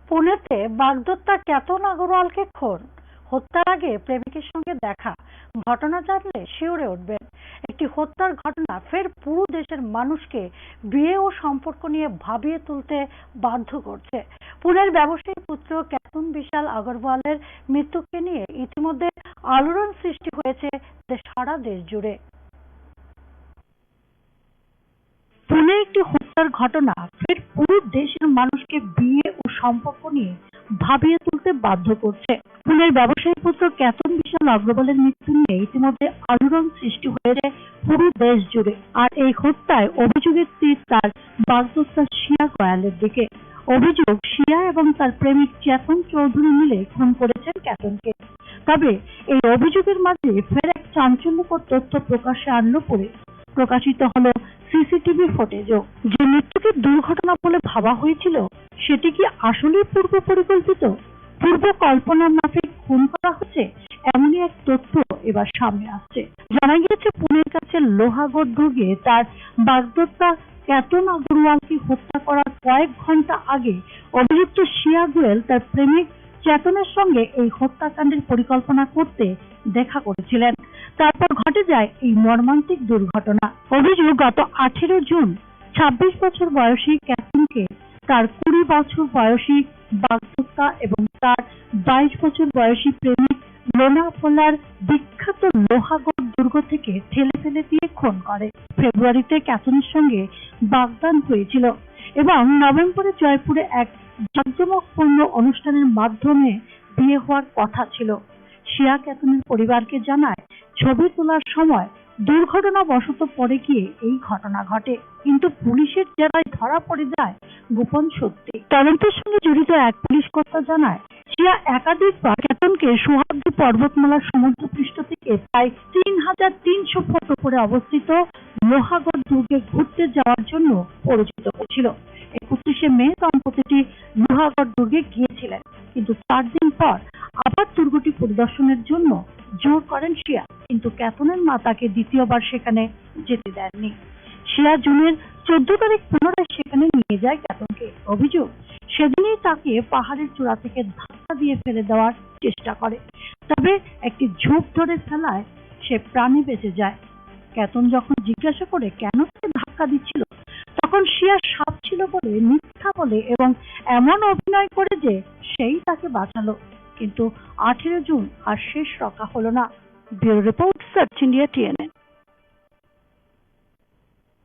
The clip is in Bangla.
পুনেতে বাগদত্তা কেতন আগরওয়ালকে খুন, হত্যার আগে প্রেমিকের সঙ্গে দেখা, ঘটনা জানলে শিউরে উঠবেন। একটি হত্যার ঘটনা ফের পুরো দেশের মানুষকে বিয়ে ও সম্পর্ক নিয়ে ভাবিয়ে তুলতে বাধ্য করছে। পুনের ব্যবসায়ী পুত্র কেতন বিশাল আগরওয়ালের মৃত্যুকে নিয়ে ইতিমধ্যে আলোড়ন সৃষ্টি হয়েছে সারা দেশ জুড়ে। পুনে একটি হত্যার ঘটনা ফের পুরো দেশের মানুষকে বিয়ে ও সম্পর্ক নিয়ে ভাবিয়ে তুলতে বাধ্য করছে। পুনের ব্যবসায়ী পুত্র কেতন বিশাল আগরওয়ালের মৃত্যু নিয়ে ইতিমধ্যে আলোড়ন সৃষ্টি হয়েছে পুরো দেশ জুড়ে। আর এই হত্যায় অভিযোগের তীর তার বাগদত্তা শিয়া গোয়ালের দিকে। অভিযোগ, শিয়া এবং তার প্রেমিক চেতন চৌধুরী মিলে খুন করেছেন কেতনকে। তবে এই অভিযোগের মাঝে ফের এক চাঞ্চল্যকর তথ্য প্রকাশ্যে আনলো প্রকাশিত হলো সিসিটিভি ফুটেজও। যে মৃত্যুকে দুর্ঘটনা বলে ভাবা হয়েছিল সেটি কি আসলে পূর্ব পরিকল্পিত, পূর্ব কল্পনার মাফিক খুন করা হচ্ছে, এমনই এক তথ্য এবার সামনে আসছে। জানা গিয়েছে পুনের কাছে লোহাগড় দুর্গে তার বাগদত্তা কেতন আগরওয়ালকে হত্যা করার কয়েক ঘন্টা আগে অভিযুক্ত শিয়া গোয়েল তার প্রেমিক চেতনের সঙ্গে এই হত্যাকাণ্ডের পরিকল্পনা করতে দেখা করেছিলেন। তারপর ঘটে যায় এই মর্মান্তিক দুর্ঘটনা। অভিযোগ, গত 18 জুন 26 বছর বয়সী কেতনকে তার 20 বছর বয়সী বাগদত্তা এবং তার 22 বছর বয়সী প্রেমিক লোনাফলার বিখ্যাত লোহাগড় দুর্গ থেকে ঠেলে ফেলে দিয়ে খুন করে। ফেব্রুয়ারিতে কেতনের সঙ্গে বাগদান হয়েছিল এবং নভেম্বরে জয়পুরে এক জাঁকজমকপূর্ণ অনুষ্ঠানের মাধ্যমে বিয়ে হওয়ার কথা ছিল। শিয়া কেতনের পরিবারকে জানায়, ছবি তোলার সময় দুর্ঘটনাবশত পড়ে গিয়ে এই ঘটনা ঘটে। কিন্তু পুলিশের জেরায় ধরা পড়ে যায় গোপন সত্যি। তদন্তের সঙ্গে জড়িত এক পুলিশ কর্তা জানায়, শিয়া একাধিকবার কেতনকে সোহাগী পর্বতমালার সমুদ্রপৃষ্ঠ থেকে প্রায় 3300 ফুট উপরে অবস্থিত লোহাগড় দুর্গে ঘুরতে যাওয়ার জন্য পরিচিত করেছিল। 31শে মে দম্পতিটি লোহাগড় দুর্গে গিয়েছিলেন, কিন্তু 4 দিন পর আবার দুর্গটি পরিদর্শনের জন্য জোর করেন শিয়া, কিন্তু কেতনের মা তাকে দ্বিতীয়বার সেখানে যেতে দেননি। শিয়া জুনের 14 তারিখ পুনরায় সেখানে নিয়ে যায় কেতনকে। অভিযোগ, সেদিনই তাকে পাহাড়ের চূড়া থেকে ধাক্কা দিয়ে ফেলে দেওয়ার চেষ্টা করে, তবে একটি ঝোপ ধরে ফেলায় সে প্রাণে বেঁচে যায়। কেতন যখন জিজ্ঞাসা করে কেন তাকে ধাক্কা দিচ্ছিল, তখন শিয়া সাপ ছিল বলে মিথ্যা বলে এবং এমন অভিনয় করে যে সেই তাকে বাঁচালো। কিন্তু 18 জুন আর শেষ রক্ষা হলো না। Bureau report, search India, TNN।